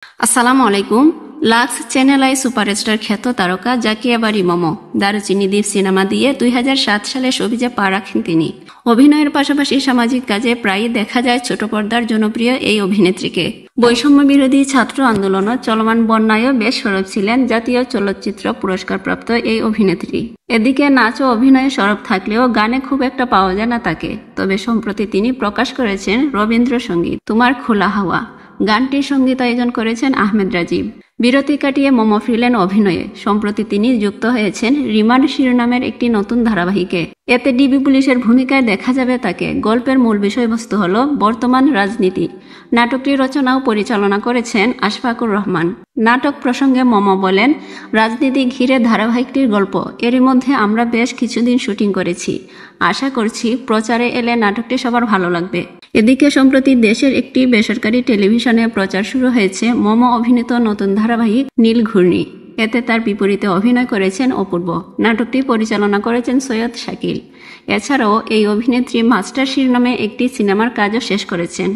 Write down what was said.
আসসালামু আলাইকুম। Lux channel I superstar খ্যাত তারকা জাকিয়া বারি মমো দারুচিনি দ্বীপ সিনেমা দিয়ে 2007 সালে সবিজে পা রাখেন তিনি। অভিনয়ের পাশাপাশি সামাজিক কাজে প্রায়ই দেখা যায় ছোট পর্দার জনপ্রিয় এই অভিনেত্রীকে। বৈষম্য বিরোধী ছাত্র আন্দোলন ও চলমান বন্যায়ও বেশ সরব ছিলেন জাতীয় চলচ্চিত্র পুরস্কারপ্রাপ্ত এই অভিনেত্রী। এদিকে নাচ ও অভিনয়ে সরব থাকলেও গানে খুব একটা পাওয়া যায় না তাকে। তবে সম্প্রতি তিনি প্রকাশ করেছেন রবীন্দ্রসঙ্গীত তোমার খোলা হাওয়া। গানটির সঙ্গীতায়োজন করেছেন আহমেদ রাজীব। বিরতি কাটিয়ে মম ফিরলেন অভিনয়ে। সম্প্রতি তিনি যুক্ত হয়েছেন রিমান্ড শিরোনামের একটি নতুন ধারাবাহিকে। এতে ডিবি পুলিশের ভূমিকায় দেখা যাবে তাকে। গল্পের মূল বিষয়বস্তু হল বর্তমান রাজনীতি। নাটকটি রচনা ও পরিচালনা করেছেন আশফাকুর রহমান। নাটক প্রসঙ্গে মম বলেন, রাজনীতি ঘিরে ধারাবাহিকটির গল্প। এরই মধ্যে আমরা বেশ কিছুদিন শুটিং করেছি। আশা করছি প্রচারে এলে নাটকটি সবার ভালো লাগবে। এদিকে সম্প্রতি দেশের একটি বেসরকারি টেলিভিশনে প্রচার শুরু হয়েছে মম অভিনীত নতুন ধারাবাহিক নীল ঘূর্ণি। এতে তার বিপরীতে অভিনয় করেছেন অপূর্ব। নাটকটি পরিচালনা করেছেন সৈয়দ শাকিল। এছাড়াও এই অভিনেত্রী মাস্টার শিরোনামে একটি সিনেমার কাজও শেষ করেছেন।